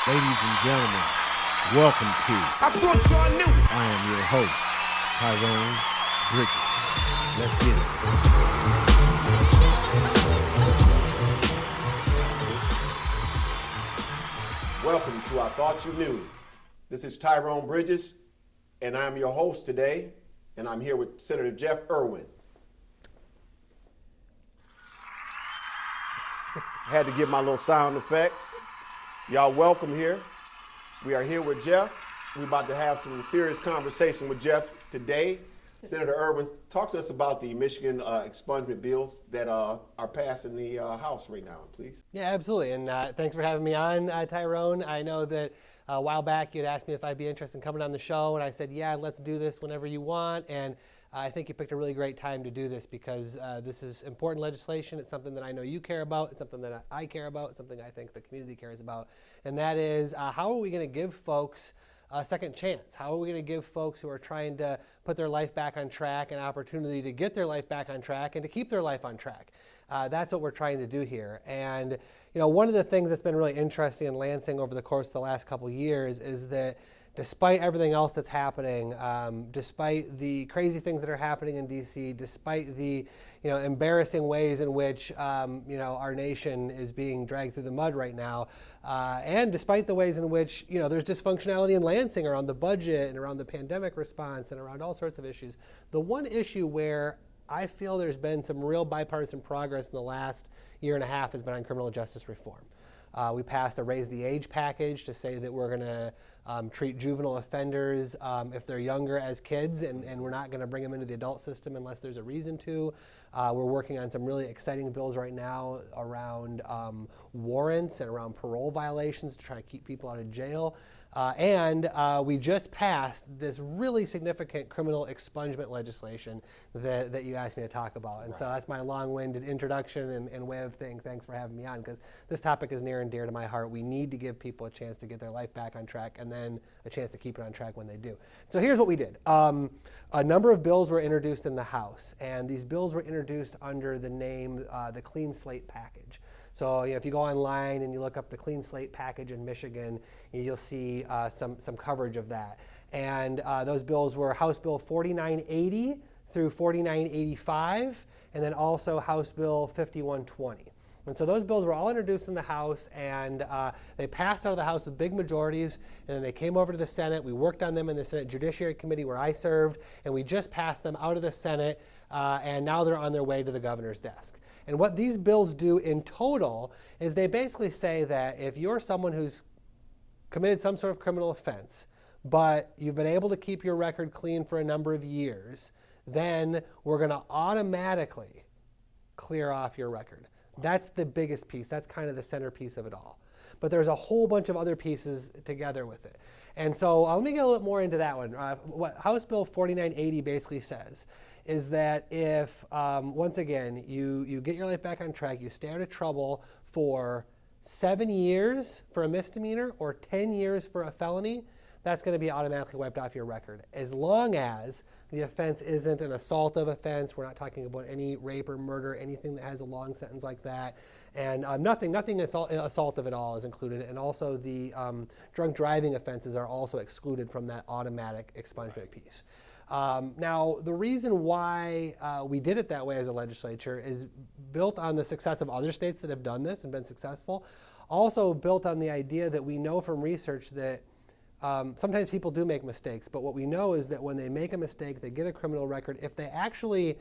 Ladies and gentlemen, welcome to I thought y'all knew. I am your host, Tyrone Bridges. Let's get it. Welcome to I Thought You Knew. This is Tyrone Bridges, and I'm your host today, and I'm here with Senator Jeff Irwin. Had to give my little sound effects. Y'all welcome here. We are here with Jeff. We're about to have some serious conversation with Jeff today. Senator Irwin, talk to us about the Michigan expungement bills that are passed in the House right now, please. Yeah, absolutely. And thanks for having me on, Tyrone. I know that a while back you'd asked me if I'd be interested in coming on the show, and I said, yeah, let's do this whenever you want. And I think you picked a really great time to do this because this is important legislation. It's something that I know you care about. It's something that I care about. It's something I think the community cares about. And that is, how are we going to give folks a second chance? How are we going to give folks who are trying to put their life back on track an opportunity to get their life back on track and to keep their life on track? That's what we're trying to do here. And you know, one of the things that's been really interesting in Lansing over the course of the last couple of years is that despite everything else that's happening, despite the crazy things that are happening in D.C., despite the embarrassing ways in which our nation is being dragged through the mud right now, and despite the ways in which there's dysfunctionality in Lansing around the budget and around the pandemic response and around all sorts of issues, the one issue where I feel there's been some real bipartisan progress in the last year and a half has been on criminal justice reform. We passed a raise the age package to say that we're going to treat juvenile offenders if they're younger as kids, and we're not going to bring them into the adult system unless there's a reason to. We're working on some really exciting bills right now around warrants and around parole violations to try to keep people out of jail. And we just passed this really significant criminal expungement legislation that you asked me to talk about. And so that's my long-winded introduction and way of saying thanks for having me on, because this topic is near and dear to my heart. We need to give people a chance to get their life back on track and then a chance to keep it on track when they do. So here's what we did. A number of bills were introduced in the House, and these bills were introduced under the name the Clean Slate package. So if you go online and you look up the Clean Slate package in Michigan, you'll see some coverage of that. And those bills were House Bill 4980 through 4985, and then also House Bill 5120. And so those bills were all introduced in the House, and they passed out of the House with big majorities, and then they came over to the Senate. We worked on them in the Senate Judiciary Committee where I served, and we just passed them out of the Senate, and now they're on their way to the governor's desk. And what these bills do in total is they basically say that if you're someone who's committed some sort of criminal offense, but you've been able to keep your record clean for a number of years, then we're going to automatically clear off your record. That's the biggest piece. That's kind of the centerpiece of it all. But there's a whole bunch of other pieces together with it. And so let me get a little more into that one. What House Bill 4980 basically says is that if, once again, you get your life back on track, you stay out of trouble for 7 years for a misdemeanor or 10 years for a felony, that's going to be automatically wiped off your record, as long as the offense isn't an assaultive offense. We're not talking about any rape or murder, anything that has a long sentence like that. And nothing assaultive at all is included. And also the drunk driving offenses are also excluded from that automatic expungement piece. Now, the reason why we did it that way as a legislature is built on the success of other states that have done this and been successful. Also built on the idea that we know from research that sometimes people do make mistakes, but what we know is that when they make a mistake, they get a criminal record. If they actually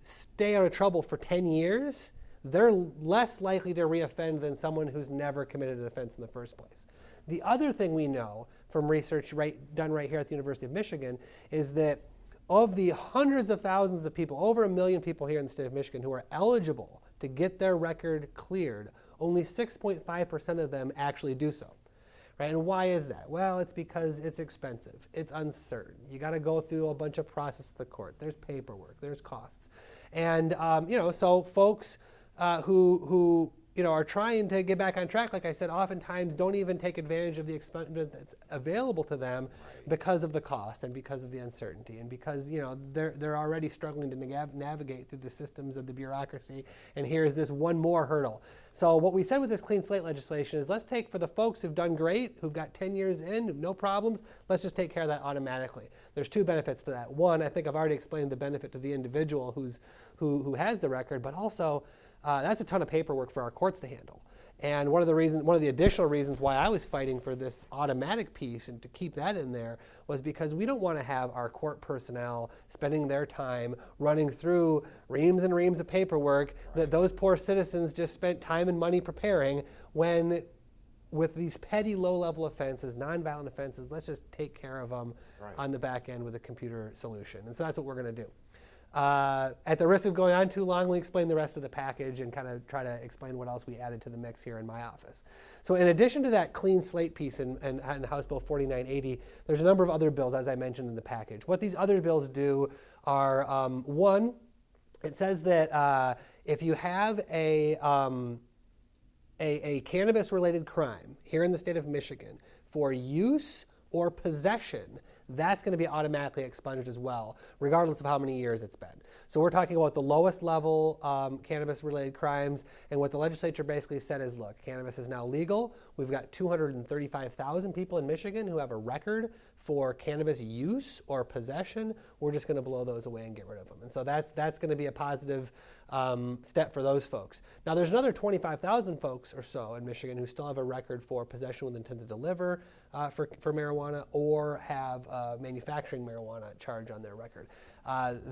stay out of trouble for 10 years, they're less likely to reoffend than someone who's never committed an offense in the first place. The other thing we know from research done right here at the University of Michigan is that of the hundreds of thousands of people, over 1 million people here in the state of Michigan who are eligible to get their record cleared, only 6.5% of them actually do so. Right? And why is that? Well, it's because it's expensive. It's uncertain. You got to go through a bunch of process to the court. There's paperwork. There's costs. And so folks who are trying to get back on track, like I said, oftentimes don't even take advantage of the expungement that's available to them because of the cost and because of the uncertainty and because they're already struggling to navigate through the systems of the bureaucracy. And here's this one more hurdle. So what we said with this clean slate legislation is let's take for the folks who've done great, who've got 10 years in, no problems, let's just take care of that automatically. There's two benefits to that. One, I think I've already explained the benefit to the individual who has the record, but also that's a ton of paperwork for our courts to handle. And one of the additional reasons why I was fighting for this automatic piece and to keep that in there was because we don't want to have our court personnel spending their time running through reams and reams of paperwork that those poor citizens just spent time and money preparing when with these petty low-level offenses, nonviolent offenses, let's just take care of them on the back end with a computer solution. And so that's what we're going to do. At the risk of going on too long, let me explain the rest of the package and kind of try to explain what else we added to the mix here in my office. So in addition to that clean slate piece in House Bill 4980, there's a number of other bills, as I mentioned, in the package. What these other bills do are, one, it says that if you have a cannabis-related crime here in the state of Michigan for use or possession, that's going to be automatically expunged as well, regardless of how many years it's been. So we're talking about the lowest level cannabis-related crimes, and what the legislature basically said is, look, cannabis is now legal. We've got 235,000 people in Michigan who have a record for cannabis use or possession. We're just going to blow those away and get rid of them. And so that's going to be a positive step for those folks. Now there's another 25,000 folks or so in Michigan who still have a record for possession with intent to deliver for marijuana or have manufacturing marijuana charge on their record.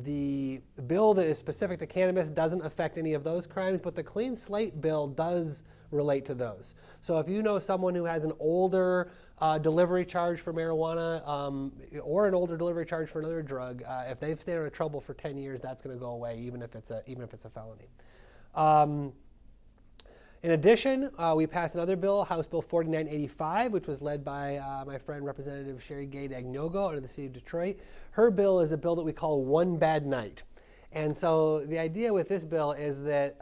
The bill that is specific to cannabis doesn't affect any of those crimes, but the clean slate bill does relate to those. So if you know someone who has an older delivery charge for marijuana or an older delivery charge for another drug, if they've stayed out of trouble for 10 years, that's going to go away, even if it's a felony. In addition, we passed another bill, House Bill 4985, which was led by my friend Representative Sherry Gay Dagnogo out of the city of Detroit. Her bill is a bill that we call One Bad Night. And so the idea with this bill is that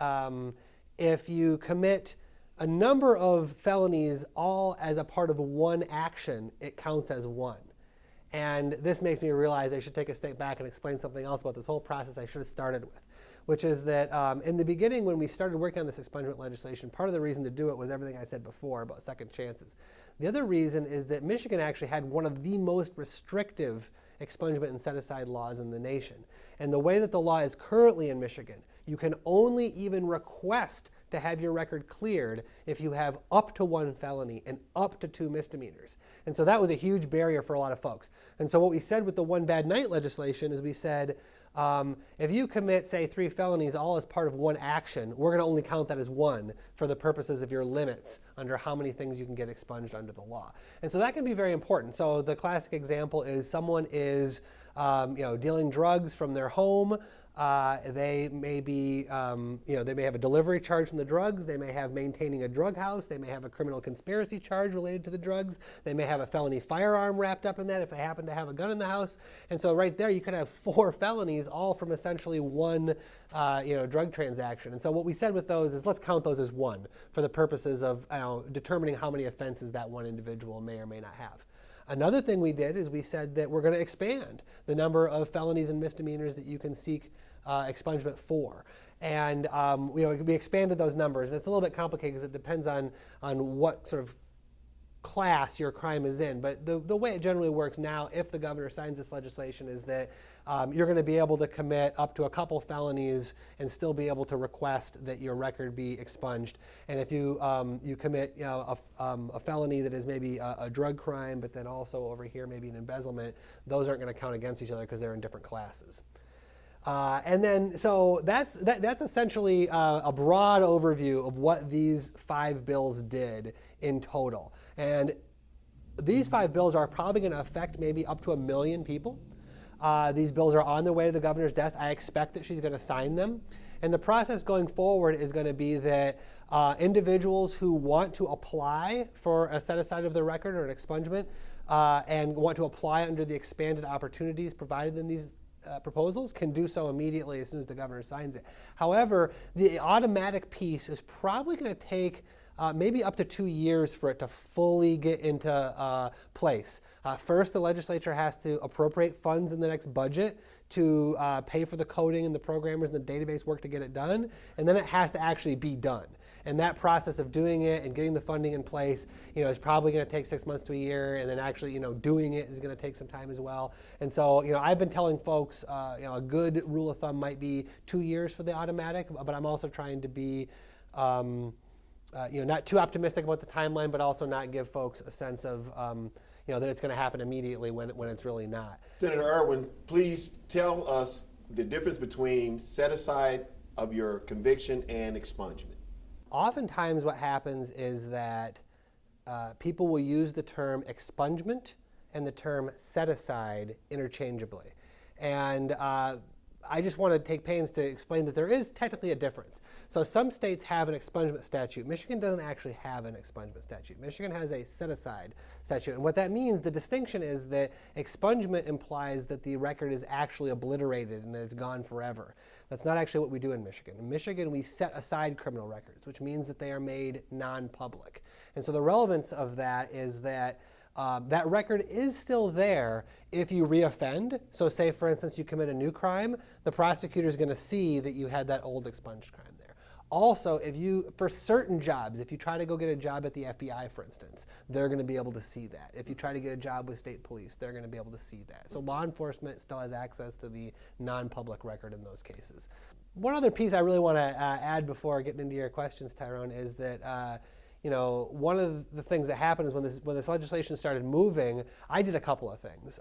if you commit a number of felonies all as a part of one action, it counts as one. And this makes me realize I should take a step back and explain something else about this whole process I should have started with, which is that in the beginning when we started working on this expungement legislation, part of the reason to do it was everything I said before about second chances. The other reason is that Michigan actually had one of the most restrictive expungement and set-aside laws in the nation. And the way that the law is currently in Michigan, you can only even request to have your record cleared if you have up to one felony and up to 2 misdemeanors. And so that was a huge barrier for a lot of folks. And so what we said with the One Bad Night legislation is we said, if you commit, say, 3 felonies all as part of one action, we're going to only count that as one for the purposes of your limits under how many things you can get expunged under the law. And so that can be very important. So the classic example is someone is dealing drugs from their home. They may be, they may have a delivery charge from the drugs. They may have maintaining a drug house. They may have a criminal conspiracy charge related to the drugs. They may have a felony firearm wrapped up in that if they happen to have a gun in the house. And so right there, you could have 4 felonies, all from essentially one, drug transaction. And so what we said with those is let's count those as one for the purposes of determining how many offenses that one individual may or may not have. Another thing we did is we said that we're going to expand the number of felonies and misdemeanors that you can seek expungement for. And we expanded those numbers. And it's a little bit complicated because it depends on what sort of class your crime is in. But the way it generally works now, if the governor signs this legislation, is that you're going to be able to commit up to a couple felonies and still be able to request that your record be expunged. And if you commit a felony that is maybe a drug crime, but then also over here maybe an embezzlement, those aren't going to count against each other because they're in different classes. And then, so that's essentially a broad overview of what these 5 bills did in total. And these 5 bills are probably going to affect maybe up to 1 million people. These bills are on their way to the governor's desk. I expect that she's going to sign them. And the process going forward is going to be that individuals who want to apply for a set-aside of their record or an expungement and want to apply under the expanded opportunities provided in these proposals can do so immediately as soon as the governor signs it. However, the automatic piece is probably going to take maybe up to 2 years for it to fully get into place. First, the legislature has to appropriate funds in the next budget to pay for the coding and the programmers and the database work to get it done, and then it has to actually be done. And that process of doing it and getting the funding in place, is probably going to take 6 months to a year, and then actually, doing it is going to take some time as well. And so, I've been telling folks, a good rule of thumb might be 2 years for the automatic, but I'm also trying to be not too optimistic about the timeline, but also not give folks a sense of, that it's going to happen immediately when it's really not. Senator Irwin, please tell us the difference between set aside of your conviction and expungement. Oftentimes what happens is that people will use the term expungement and the term set aside interchangeably. And I just want to take pains to explain that there is technically a difference. So some states have an expungement statute. Michigan doesn't actually have an expungement statute. Michigan has a set-aside statute. And what that means, the distinction is that expungement implies that the record is actually obliterated and that it's gone forever. That's not actually what we do in Michigan. In Michigan, we set aside criminal records, which means that they are made non-public. And so the relevance of that is that that record is still there if you reoffend. So say, for instance, you commit a new crime, the prosecutor is going to see that you had that old expunged crime there. Also, for certain jobs, if you try to go get a job at the FBI, for instance, they're going to be able to see that. If you try to get a job with state police, they're going to be able to see that. So law enforcement still has access to the non-public record in those cases. One other piece I really want to add before getting into your questions, Tyrone, is that one of the things that happened is when this legislation started moving, I did a couple of things.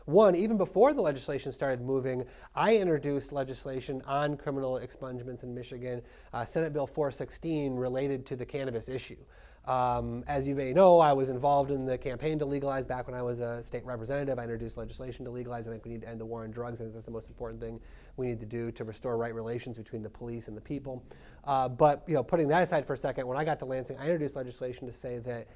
One, even before the legislation started moving, I introduced legislation on criminal expungements in Michigan, Senate Bill 416, related to the cannabis issue. As you may know, I was involved in the campaign to legalize back when I was a state representative. I introduced legislation to legalize. I think we need to end the war on drugs. I think that's the most important thing we need to do to restore right relations between the police and the people. But putting that aside for a second, when I got to Lansing, I introduced legislation to say that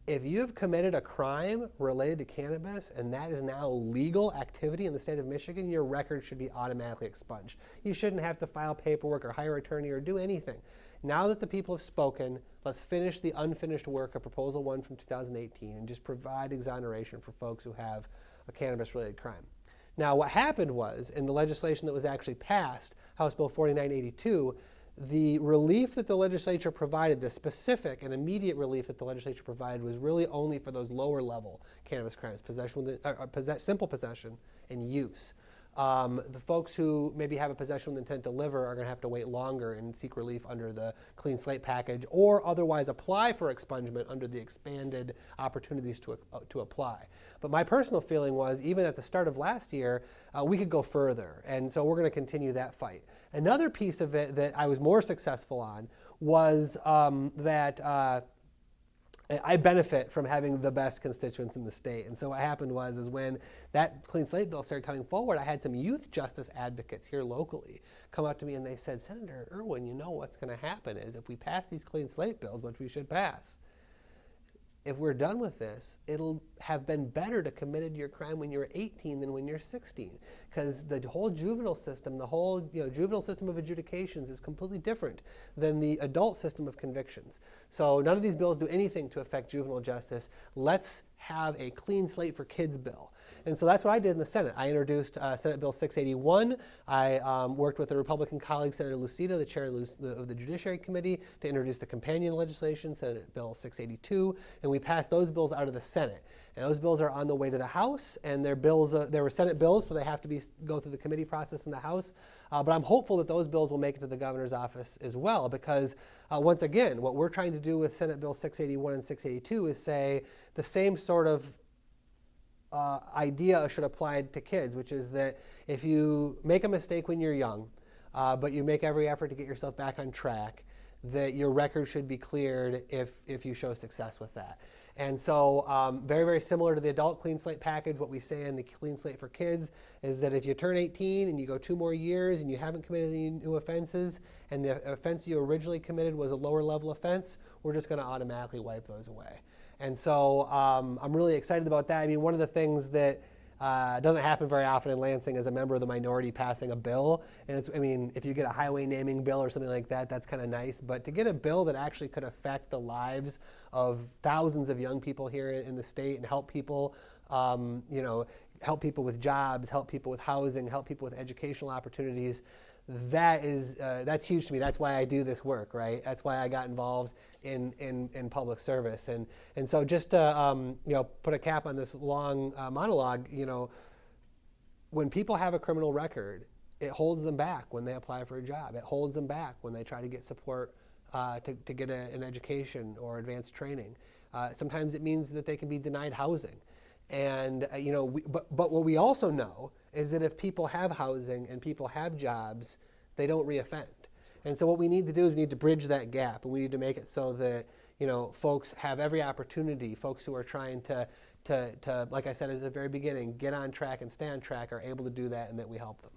if you've committed a crime related to cannabis and that is now legal activity in the state of Michigan, your record should be automatically expunged. You shouldn't have to file paperwork or hire an attorney or do anything. Now that the people have spoken, let's finish the unfinished work of Proposal 1 from 2018 and just provide exoneration for folks who have a cannabis-related crime. Now, what happened was, in the legislation that was actually passed, House Bill 4982, the relief that the legislature provided, the specific and immediate relief that the legislature provided, was really only for those lower-level cannabis crimes, simple possession and use. The folks who maybe have a possession with intent to deliver are going to have to wait longer and seek relief under the Clean Slate package, or otherwise apply for expungement under the expanded opportunities to apply. But my personal feeling was, even at the start of last year, we could go further, and so we're going to continue that fight. Another piece of it that I was more successful on was that I benefit from having the best constituents in the state. And so what happened was when that Clean Slate bill started coming forward, I had some youth justice advocates here locally come up to me and they said, Senator Irwin, what's going to happen is if we pass these Clean Slate bills, which we should pass, if we're done with this, it'll have been better to committed your crime when you're 18 than when you're 16, because the whole juvenile system, the whole juvenile system of adjudications is completely different than the adult system of convictions. So none of these bills do anything to affect juvenile justice. Let's have a Clean Slate for Kids bill. And so that's what I did in the Senate. I introduced Senate Bill 681. I worked with a Republican colleague, Senator Lucida, the chair of the Judiciary Committee, to introduce the companion legislation, Senate Bill 682, and we passed those bills out of the Senate. And those bills are on the way to the House, and they're bills. They were Senate bills, so they have to go through the committee process in the House. But I'm hopeful that those bills will make it to the governor's office as well, because once again, what we're trying to do with Senate Bill 681 and 682 is say the same sort of idea should apply to kids, which is that if you make a mistake when you're young, but you make every effort to get yourself back on track, that your record should be cleared if you show success with that. And so very, very similar to the adult Clean Slate package, what we say in the Clean Slate for Kids is that if you turn 18 and you go 2 more years and you haven't committed any new offenses and the offense you originally committed was a lower level offense, we're just going to automatically wipe those away. And so I'm really excited about that. I mean, one of the things that It doesn't happen very often in Lansing as a member of the minority passing a bill. And if you get a highway naming bill or something like that, that's kind of nice. But to get a bill that actually could affect the lives of thousands of young people here in the state and help people, help people with jobs, help people with housing, help people with educational opportunities, that's huge to me. That's why I do this work, right? That's why I got involved in public service. And so just to put a cap on this long monologue, when people have a criminal record, it holds them back when they apply for a job. It holds them back when they try to get support to get an education or advanced training. Sometimes it means that they can be denied housing. And but what we also know is that if people have housing and people have jobs, they don't reoffend. And so what we need to do is we need to bridge that gap, and we need to make it so that folks have every opportunity. Folks who are trying to like I said at the very beginning, get on track and stay on track are able to do that, and that we help them.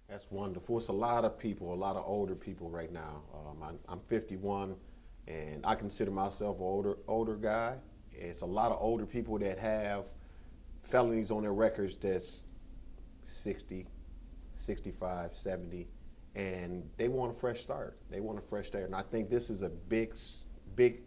That's wonderful. It's a lot of people, a lot of older people right now. I'm 51, and I consider myself an older guy. It's a lot of older people that have felonies on their records that's 60, 65, 70, and they want a fresh start. They want a fresh start. And I think this is a big thing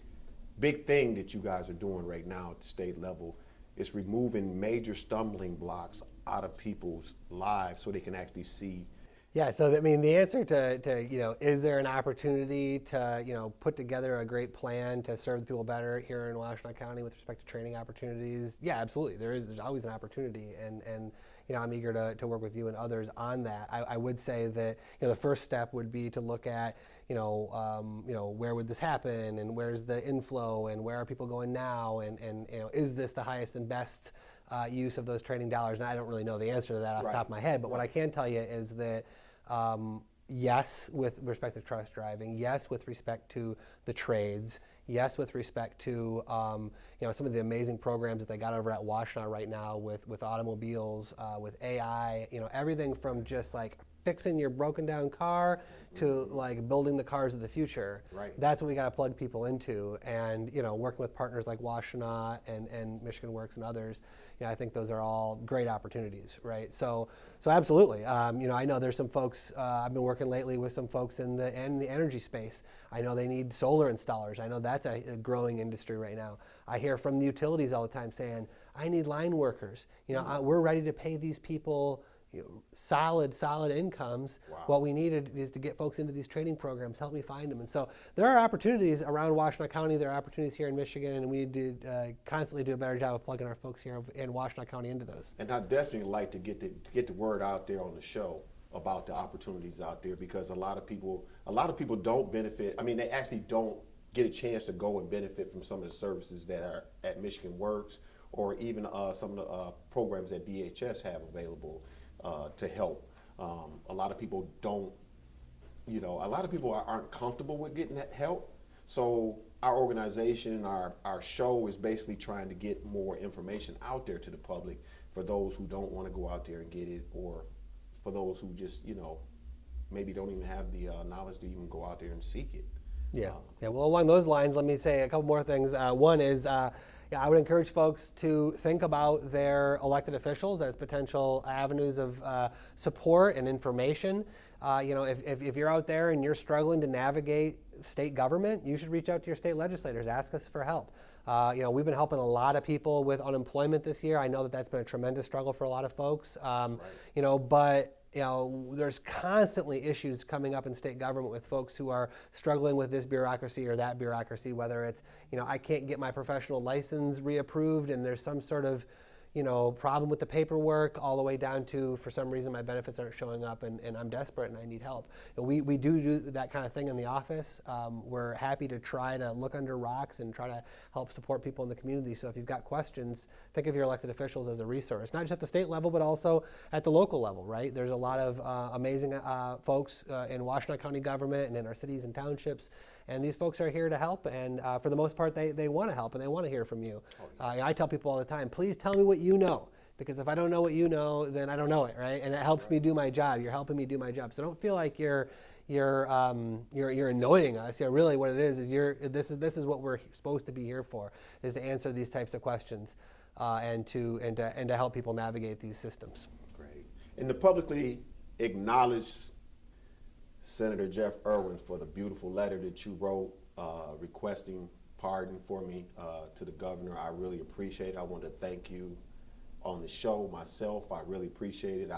that you guys are doing right now at the state level. It's removing major stumbling blocks out of people's lives so they can actually see. Yeah, so the answer to is there an opportunity to put together a great plan to serve the people better here in Washtenaw County with respect to training opportunities? Yeah, absolutely. There's always an opportunity, and I'm eager to work with you and others on that. I would say that the first step would be to look at where would this happen, and where's the inflow, and where are people going now, and is this the highest and best use of those training dollars? And I don't really know the answer to that off the top of my head, but what I can tell you is that yes, with respect to trust driving, yes, with respect to the trades, yes, with respect to some of the amazing programs that they got over at Washtenaw right now with automobiles, with AI, everything from just like fixing your broken down car to like building the cars of the future. Right. That's what we got to plug people into, and working with partners like Washtenaw and Michigan Works and others, I think those are all great opportunities, right? So absolutely. I know there's some folks. I've been working lately with some folks in the energy space. I know they need solar installers. I know that's a growing industry right now. I hear from the utilities all the time saying, "I need line workers. We're ready to pay these people." Solid incomes. Wow. What we needed is to get folks into these training programs. Help me find them. And so there are opportunities around Washtenaw County. There are opportunities here in Michigan, and we need to constantly do a better job of plugging our folks here in Washtenaw County into those. And I'd definitely like to get the word out there on the show about the opportunities out there, because a lot of people don't benefit. They actually don't get a chance to go and benefit from some of the services that are at Michigan Works, or even some of the programs that DHS have available to help. A lot of people don't, a lot of people aren't comfortable with getting that help. So our organization, our show is basically trying to get more information out there to the public for those who don't want to go out there and get it, or for those who just, maybe don't even have the knowledge to even go out there and seek it. Yeah. Well, along those lines, let me say a couple more things. One is, I would encourage folks to think about their elected officials as potential avenues of support and information. If you're out there and you're struggling to navigate state government, you should reach out to your state legislators. Ask us for help. We've been helping a lot of people with unemployment this year. I know that's been a tremendous struggle for a lot of folks. But there's constantly issues coming up in state government with folks who are struggling with this bureaucracy or that bureaucracy, whether it's, I can't get my professional license reapproved and there's some sort of, problem with the paperwork, all the way down to, for some reason, my benefits aren't showing up and I'm desperate and I need help. And we do that kind of thing in the office. We're happy to try to look under rocks and try to help support people in the community. So if you've got questions, think of your elected officials as a resource, not just at the state level, but also at the local level, right? There's a lot of amazing folks in Washtenaw County government and in our cities and townships. And these folks are here to help, and for the most part, they want to help and they want to hear from you. I tell people all the time, please tell me what you know, because if I don't know what you know, then I don't know it, right? And it helps me do my job. You're helping me do my job. So don't feel like you're, you're annoying us. Really what it is this is what we're supposed to be here for, is to answer these types of questions and to help people navigate these systems. Great. And to publicly acknowledge Senator Jeff Irwin for the beautiful letter that you wrote requesting pardon for me to the governor. I really appreciate it. I want to thank you on the show myself. I really appreciate it.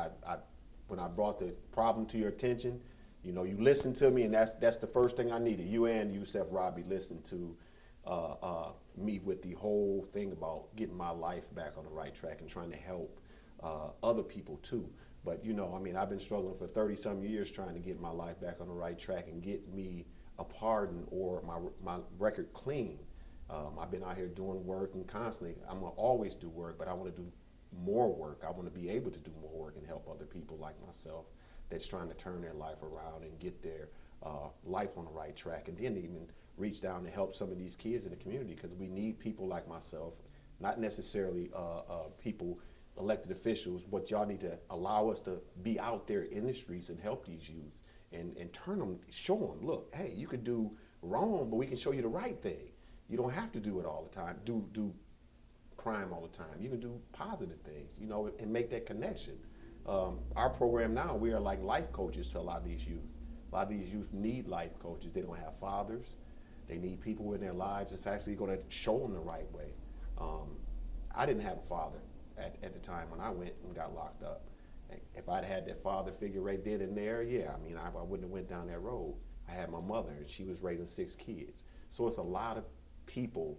When I brought the problem to your attention, you listened to me, and that's the first thing I needed. You and Yusef Rabi listened to me with the whole thing about getting my life back on the right track and trying to help other people too. But I've been struggling for 30-some years trying to get my life back on the right track and get me a pardon or my record clean. I've been out here doing work, and constantly, I'm gonna always do work, but I want to do more work. I want to be able to do more work and help other people like myself that's trying to turn their life around and get their life on the right track, and then even reach down and help some of these kids in the community, because we need people like myself, not necessarily people, elected officials, but y'all need to allow us to be out there in the streets and help these youth and turn them, show them, look, hey, you can do wrong, but we can show you the right thing. You don't have to do it all the time, do crime all the time. You can do positive things, and make that connection. Our program now, we are like life coaches to a lot of these youth. A lot of these youth need life coaches. They don't have fathers. They need people in their lives that's actually going to show them the right way. I didn't have a father at the time when I went and got locked up. If I'd had that father figure right then and there, I wouldn't have went down that road. I had my mother, and she was raising 6 kids. So it's a lot of people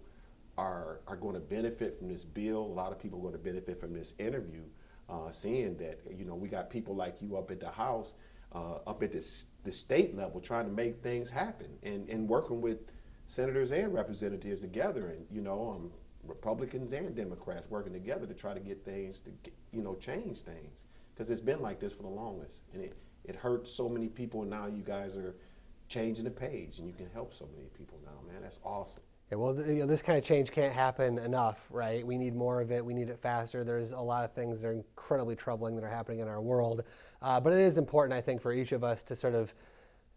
are going to benefit from this bill. A lot of people are going to benefit from this interview, seeing that, we got people like you up at the House, up at the state level, trying to make things happen and working with senators and representatives together, and, Republicans and Democrats working together to try to get things to, change things. Because it's been like this for the longest, and it hurts so many people, and now you guys are changing the page, and you can help so many people now, man. That's awesome. Yeah, well, this kind of change can't happen enough, right? We need more of it. We need it faster. There's a lot of things that are incredibly troubling that are happening in our world. But it is important, I think, for each of us to sort of,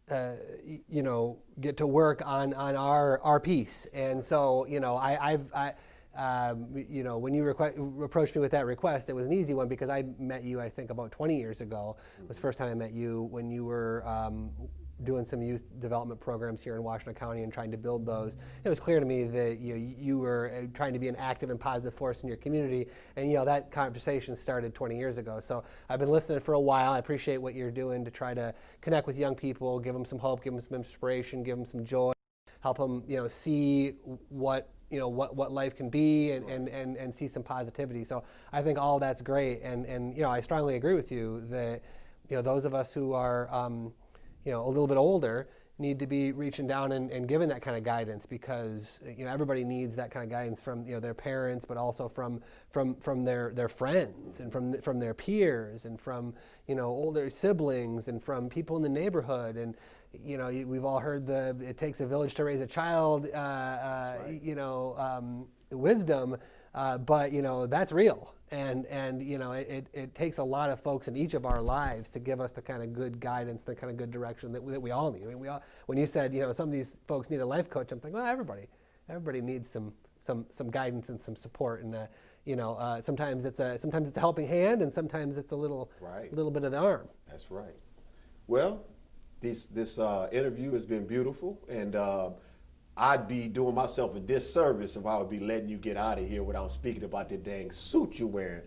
get to work on our piece. And so, when you approached me with that request, it was an easy one because I met you, I think, about 20 years ago. It was the first time I met you when you were doing some youth development programs here in Washington County and trying to build those. It was clear to me that you were trying to be an active and positive force in your community, and that conversation started 20 years ago. So I've been listening for a while. I appreciate what you're doing to try to connect with young people, give them some hope, give them some inspiration, give them some joy, help them see what life can be and see some positivity. So I think all that's great, and I strongly agree with you that those of us who are a little bit older need to be reaching down and giving that kind of guidance, because everybody needs that kind of guidance from their parents, but also from their friends and from their peers and from older siblings and from people in the neighborhood. And we've all heard it takes a village to raise a child, wisdom, but that's real. And it takes a lot of folks in each of our lives to give us the kind of good guidance, the kind of good direction that we all need. I mean, when you said some of these folks need a life coach, I'm thinking, well, everybody needs some guidance and some support, and sometimes it's a helping hand, and sometimes it's a little bit of the arm. That's right. Well, this interview has been beautiful, and I'd be doing myself a disservice if I would be letting you get out of here without speaking about that dang suit you're wearing.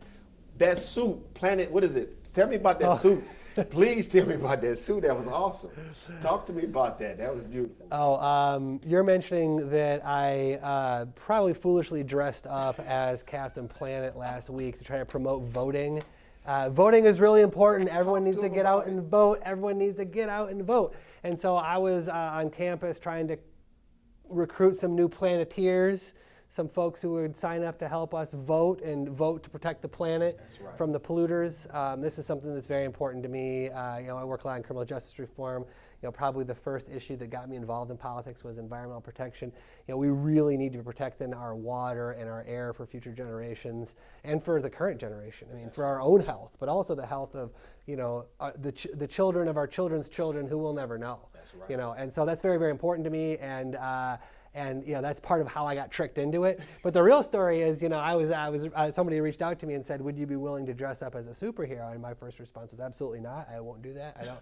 That suit, Planet, what is it? Tell me about that suit. Please tell me about that suit. That was awesome. Talk to me about that. That was beautiful. You're mentioning that I probably foolishly dressed up as Captain Planet last week to try to promote voting. Voting is really important. Everyone needs to get out and vote. Everyone needs to get out and vote. And so I was on campus trying to recruit some new Planeteers some folks who would sign up to help us vote to protect the planet from the polluters. This is something that's very important to me. I work a lot in criminal justice reform. Probably the first issue that got me involved in politics was environmental protection. We really need to be protecting our water and our air for future generations and for the current generation. I mean, for our own health, but also the health of, the children of our children's children who will never know. That's right. And so that's very, very important to me. And that's part of how I got tricked into it. But the real story is, somebody reached out to me and said, would you be willing to dress up as a superhero? And my first response was absolutely not. I won't do that.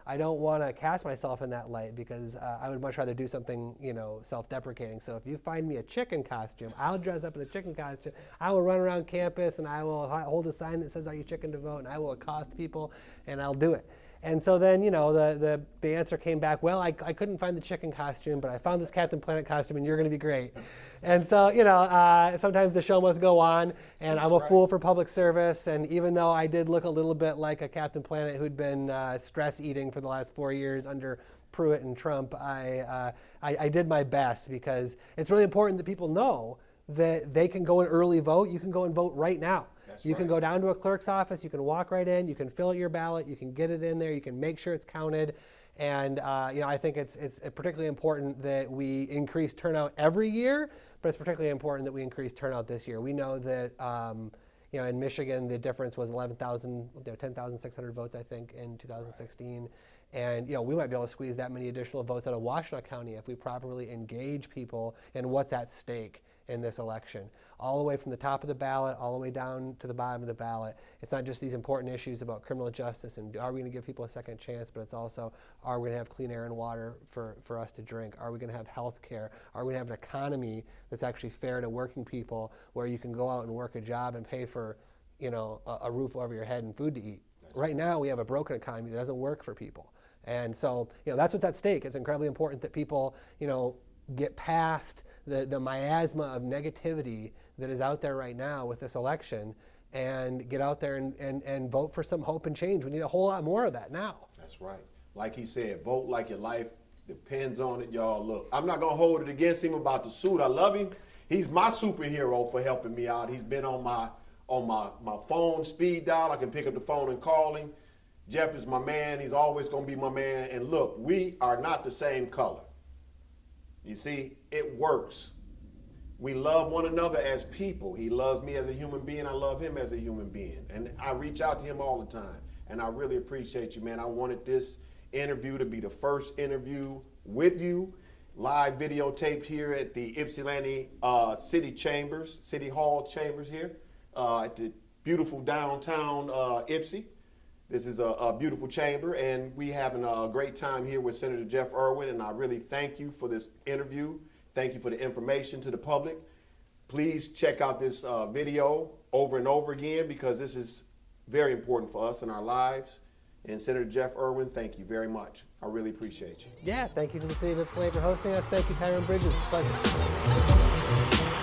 I don't want to cast myself in that light because I would much rather do something, self-deprecating. So if you find me a chicken costume, I'll dress up in a chicken costume. I will run around campus and I will hold a sign that says, "Are you chicken to vote?" And I will accost people and I'll do it. And so then, the answer came back, well, I couldn't find the chicken costume, but I found this Captain Planet costume, and you're going to be great. And so, sometimes the show must go on, and I'm a fool for public service. And even though I did look a little bit like a Captain Planet who'd been stress eating for the last 4 years under Pruitt and Trump, I did my best because it's really important that people know that they can go and early vote. You can go and vote right now. You can go down to a clerk's office, you can walk right in, you can fill out your ballot, you can get it in there, you can make sure it's counted. And I think it's particularly important that we increase turnout every year, but it's particularly important that we increase turnout this year. We know that in Michigan the difference was 10,600 votes, I think, in 2016. And we might be able to squeeze that many additional votes out of Washtenaw County if we properly engage people in what's at stake in this election, all the way from the top of the ballot, all the way down to the bottom of the ballot. It's not just these important issues about criminal justice and are we going to give people a second chance, but it's also, are we going to have clean air and water for us to drink? Are we going to have health care? Are we going to have an economy that's actually fair to working people where you can go out and work a job and pay for a roof over your head and food to eat? Right now we have a broken economy that doesn't work for people. And so, that's what's at stake. It's incredibly important that people, get past the miasma of negativity that is out there right now with this election and get out there and vote for some hope and change. We need a whole lot more of that now. That's right. Like he said, vote like your life depends on it, y'all. Look, I'm not going to hold it against him about the suit. I love him. He's my superhero for helping me out. He's been on my phone speed dial. I can pick up the phone and call him. Jeff is my man. He's always going to be my man. And look, we are not the same color. You see, it works. We love one another as people. He loves me as a human being. I love him as a human being. And I reach out to him all the time. And I really appreciate you, man. I wanted this interview to be the first interview with you, live videotaped here at the Ypsilanti City Hall Chambers here at the beautiful downtown Ypsi. This is a beautiful chamber, and we having a great time here with Senator Jeff Irwin, and I really thank you for this interview. Thank you for the information to the public. Please check out this video over and over again because this is very important for us in our lives. And Senator Jeff Irwin, thank you very much. I really appreciate you. Yeah, thank you to the City of Ypsilanti for hosting us. Thank you, Tyrone Bridges. Pleasure.